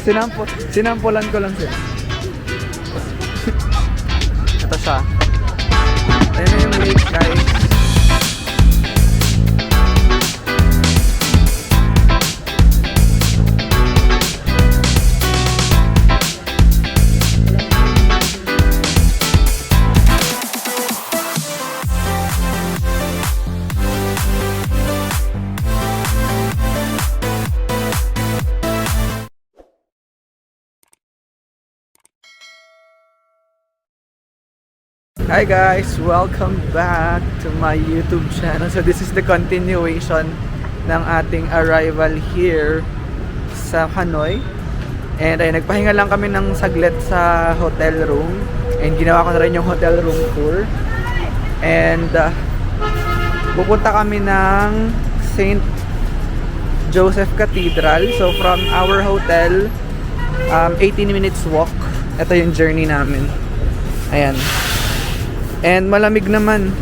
Sinampulan ko lang siya. Ito siya. Ayan na yung lake, guys. Hi guys! Welcome back to my YouTube channel. So this is the continuation ng ating arrival here sa Hanoi. And ay nagpahinga lang kami ng saglit sa hotel room. And ginawa ko na rin yung hotel room tour. And pupunta kami ng St. Joseph Cathedral. So from our hotel, 18 minutes walk. Ito yung journey namin. Ayan. And malamig naman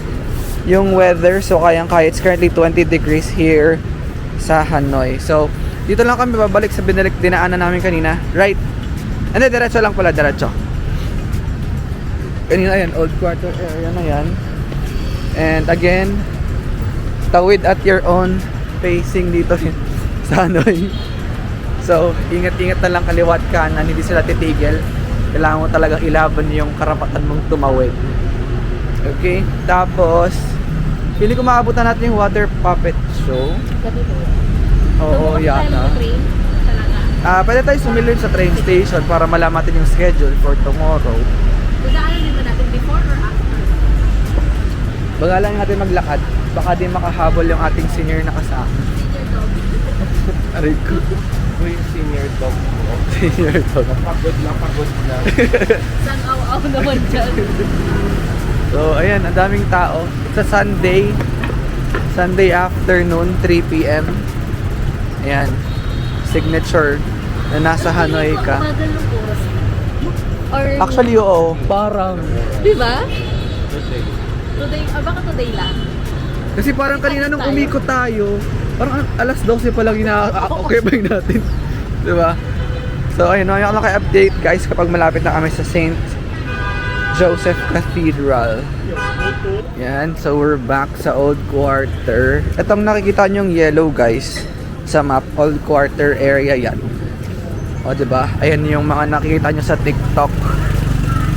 yung weather. So kayang-kaya. It's currently 20 degrees here sa Hanoi. So dito lang kami babalik sa dinaanan namin kanina. Right? Hindi, diretso lang pala. Diretso. Kanina yan, old quarter area na yan. And again, tawid at your own pacing dito sa Hanoi. So ingat-ingat na lang kaliwat kanan. Hindi sila titigil. Kailangan mo talagang ilaban yung karapatan mong tumawid. Okay, tapos pili ko maabutan natin yung water puppet show. Oo, yata. Pwede tayo sumilid sa train station para malaman natin yung schedule for tomorrow. Dadaanan din ba natin before or after? Bagalan natin maglakad. Baka din makahabol yung ating senior na kasama. Senior dog. Aray ko. Uy, senior dog mo. Senior dog. Pagod na. San aw-aw naman dyan. So, ayan, ang daming tao. It's a Sunday afternoon, 3 p.m. Ayan, signature na nasa Hanoi ka. Magal ng oras. Or, Actually, oo, parang. di ba? Today, baka today lang. Kasi parang kanina nung umikot tayo, parang alas 12 pa lang ina-occupy natin. Diba? So, ayun, ayun ako naka-update guys kapag malapit na kami sa St. Joseph Cathedral. Yan, so we're back sa Old Quarter. Itong nakikita nyo yung yellow guys sa map, Old Quarter area yan. O diba? Ayan yung mga nakikita nyo sa TikTok.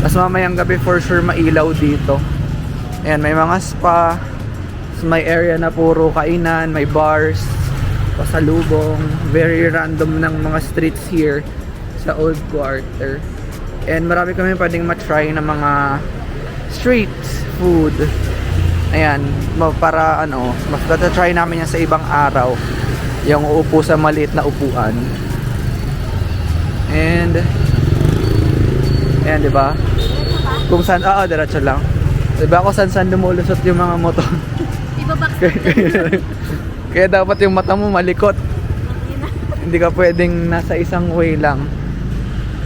Tapos mamayang gabi for sure mailaw dito. Ayan, may mga spa. May area na puro kainan, may bars, pasalubong. Very random ng mga streets here sa Old Quarter. And marami kami pwedeng matry ng mga street food. Ayan, para ano, mas try namin yan sa ibang araw. Yung uupo sa maliit na upuan. And ayan, diba? Kung saan, diretso lang. Diba kung saan lumulusot yung mga motor. Ibabak Kaya dapat yung mata mo malikot. Hindi ka pwedeng nasa isang way lang.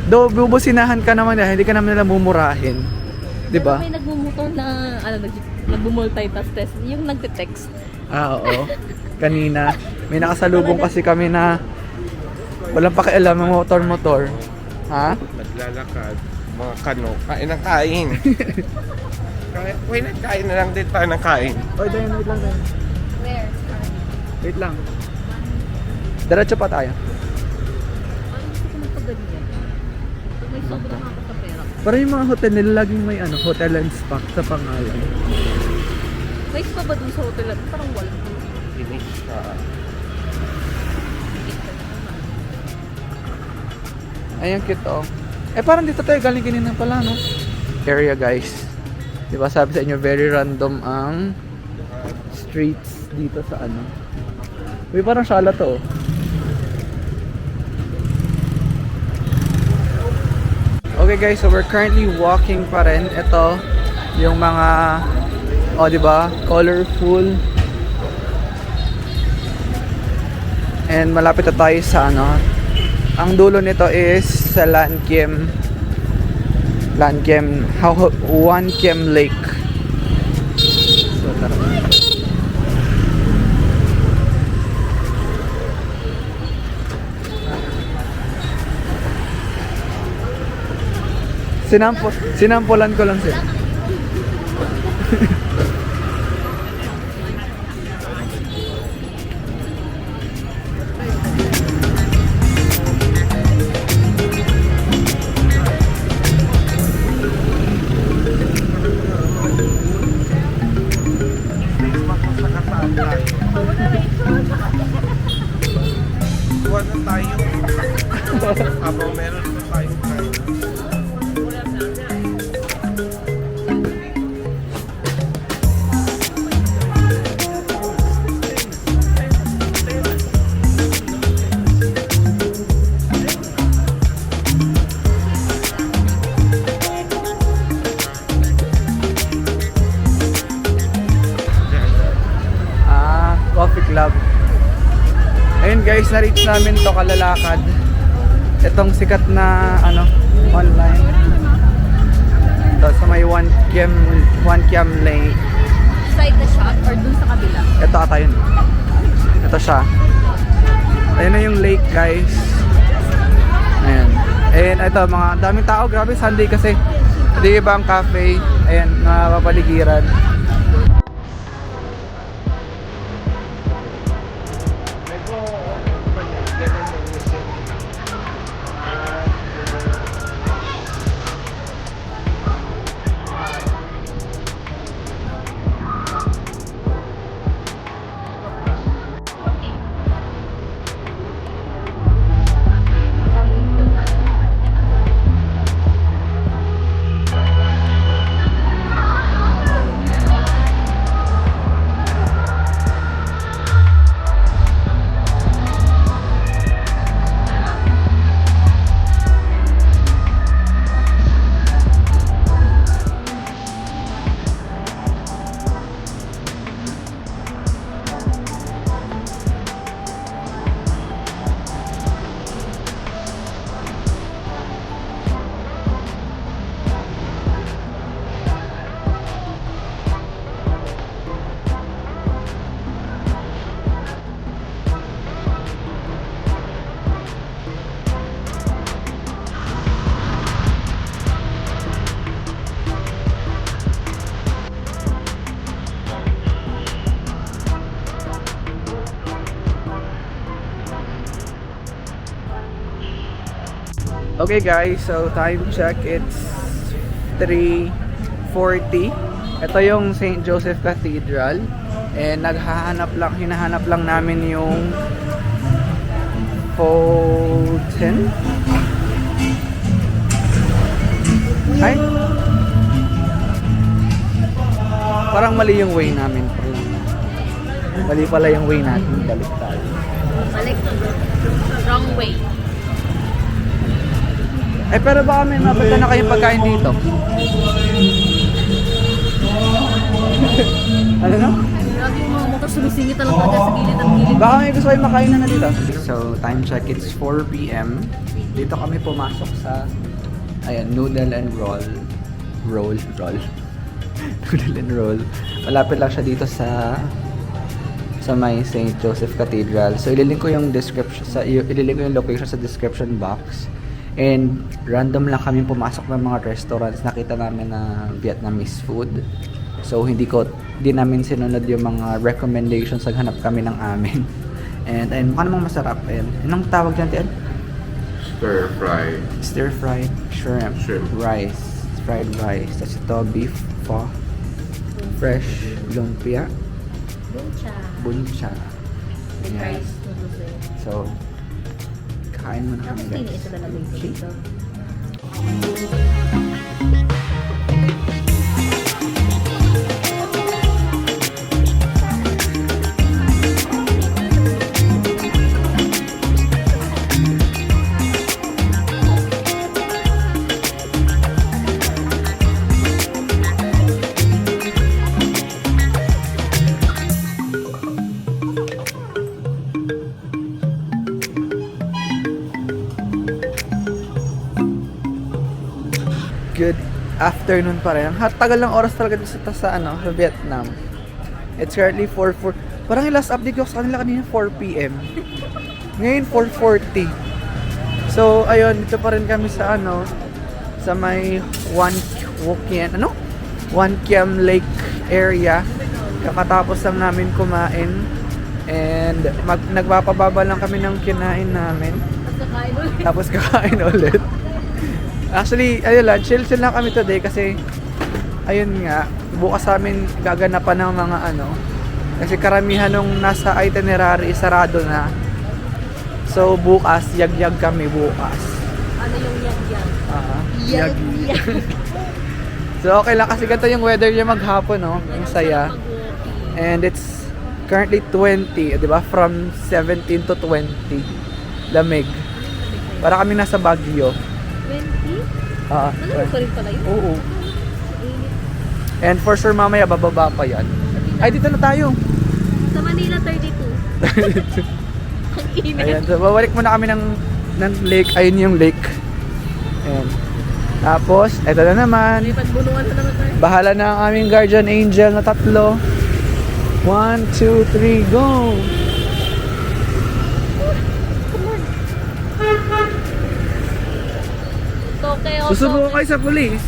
Do bubusinahan ka naman hindi ka naman nila mumurahin. 'Di ba? May nagmumotor na nagmo-multitask test, yung nagte-text. Oo. Kanina may nakasalubong kasi kami na walang pakialam ng motor. Ha? Naglalakad, mga kano, kain ng kain. Uy, nagkain na lang din tayo ng kain. Oy, wait lang. Where? Wait lang. Diretso pa tayo. Parang gusto ko magpaganyan. Pag may sobrang ako sa pera. Para yung mga hotel nila laging may hotel and spa sa pangalan. May spa ba dun sa hotel? Parang wala. Finish siya. Ayan, cute oh. Parang dito tayo galing kanina pala, no? Area, guys. Diba sabi sa inyo, very random ang streets dito sa ano. Uy, parang shala to. Okay guys, so we're currently walking pa rin. Ito, yung mga, diba, colorful. And malapit na tayo sa ano. Ang dulo nito is sa Lankiem One Kiem Lake. So tara. Sinampulan ko lang sila. Kuha na tayo. Habang meron pa tayong kain. Coffee Club. Ayun guys, na-reach namin to kalalakad. Itong sikat na online. Ito sa may 1 km lane. Side the shop or dun sa kabila? Ito ata yun. Ito siya. Ayun na yung lake guys. Ayan. And ito, mga daming tao. Grabe, Sunday kasi. Hindi iba ang cafe. Ayan, napapaligiran. Okay guys, so time check, it's 3:40. Ito yung St. Joseph Cathedral. And hinahanap lang namin yung fountain. Ay? Parang mali yung way namin. Mali pala yung way natin. Balik tayo. Balik. Wrong way. Eh pero baka may mapagka na kayong pagkain dito. Ano no? Grabe yung mga motor sumisingit talaga agad sa gilid at gilid. Baka may gusto kayong makain na dito. So time check, it's 4 PM. Dito kami pumasok sa noodle and roll. Noodle and roll. Malapit lang siya dito sa may St. Joseph Cathedral. So ililink ko yung location sa description box. And random lang kami pumasok ng mga restaurants. Nakita namin na Vietnamese food. So hindi namin sinunod yung mga recommendations. Naghanap kami ng amin. And mukha namang masarap. And anong tawag dyan? Stir-fried. Stir-fried shrimp. Rice. Fried rice. Tapos ito, beef pho. Fresh lumpia. Buncha. With Yes. rice noodles eh. So, kain mo na kami Tapos guys. ito lalagay ko dito. Good afternoon pa rin. Ang tagal ng oras talaga dito sa Vietnam. It's currently 4:04. Parang yung last update ko sa kanila kanina 4 PM. Ngayon 4:40. So ayun, dito pa rin kami sa sa may One Kiam Lake area. Kakatapos lang namin kumain. And nagpapababa lang kami ng kinain namin. Tapos kakain ulit. Actually, ayun lang, chill lang kami today kasi ayun nga, bukas sa amin gaganapan ng mga kasi karamihan nung nasa itinerary sarado na. So bukas, yag-yag kami bukas. Ano yung yag-yag? Yag. So okay lang kasi ganito yung weather niya maghapon, no? Ang saya. And it's currently 20, di ba? From 17 to 20. Lamig. Para kami nasa Baguio. 20? Ah, Ano pa rin pala yun? oo. And for sure mamaya bababa pa yan. Ay, dito na tayo. Sa Manila, 32. Ang init. Ayan, so babalik muna kami ng lake. Ayun yung lake. Ayan. Tapos, eto na naman. May pagbunungan na naman tayo. Bahala na ang aming guardian angel na 3. 1, 2, 3, go! Tokyo. Susubukan kayo sa pulis.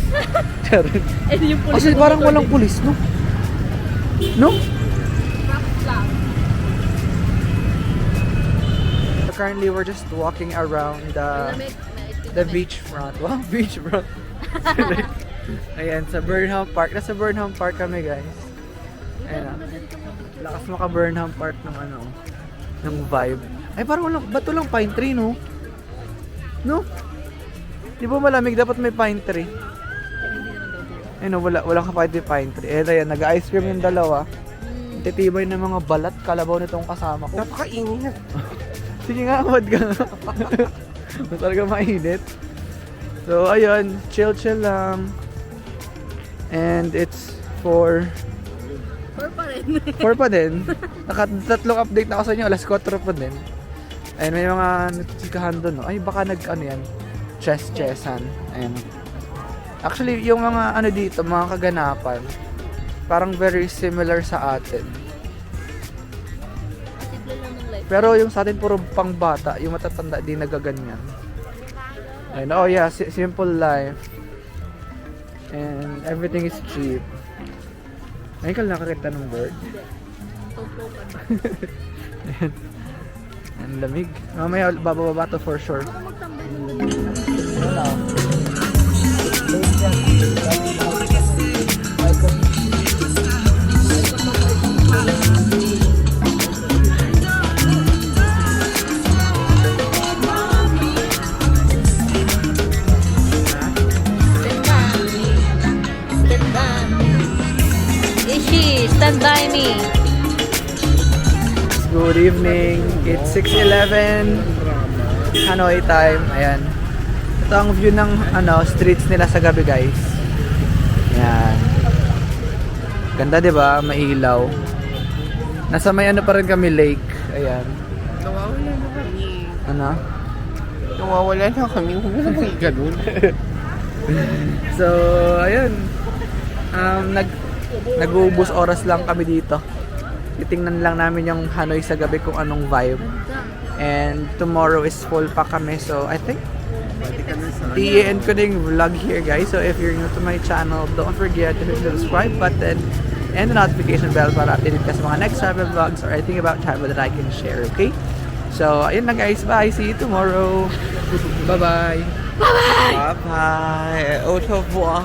Charot. Eh, yung pulis. Kasi parang walang pulis, no? No? Currently, we're just walking around the beachfront. Wow, beachfront. Ayan, sa Burnham Park. Nasa Burnham Park kami, guys. Ayan na. Lakas maka-Burnham Park ng ng vibe. Ay, parang walang, ba't walang pine tree, no? No? Di ba malamig? Dapat may pine tree. Ayun, no, wala ka pine tree. Eh, ayan, nag-ice cream yung dalawa. Titibay ng mga balat, kalabaw nitong kasama ko. Napakainit. Sige nga, wad ka nga. Talaga mainit. So, ayun, chill lang. And it's 4 pa rin. 4 pa din. Tatlong update na ako sa inyo, alas 4 pa din. Ayun, may mga natsikahan doon, no? Ay, baka yan. Chess-chessan. Ayun. Actually, yung mga dito, mga kaganapan, parang very similar sa atin. Simple lang ng life. Pero yung sa atin puro pang bata, yung matatanda di nagaganyan. Ayun, oh yeah, simple life. And everything is cheap. Ayun ka nakakita ng bird. Tutukan. Ayan. Ang lamig. Mamaya bababa to for sure. Baka magtambay. Stand by me. Good evening. It's 6:11 Hanoi time. Ayan. Ito ang view ng streets nila sa gabi, guys. Ayan. Ganda, 'di ba? Mailaw. Nasa may pa rin kami lake. Ayan. Nawawala na kami. Ano? Nawawala na kami. Huwag na may ganun. So, ayun. Nag-uubos oras lang kami dito. Titingnan lang namin yung Hanoi sa gabi kung anong vibe. And tomorrow is full pa kami. So, I think i-end ko na yung vlog here, guys. So, if you're new to my channel, don't forget to hit the subscribe button and the notification bell para updated ka sa mga next travel vlogs or anything about travel that I can share, okay? So, ayun na, guys. Bye! See you tomorrow! Bye-bye! Bye-bye. Au revoir.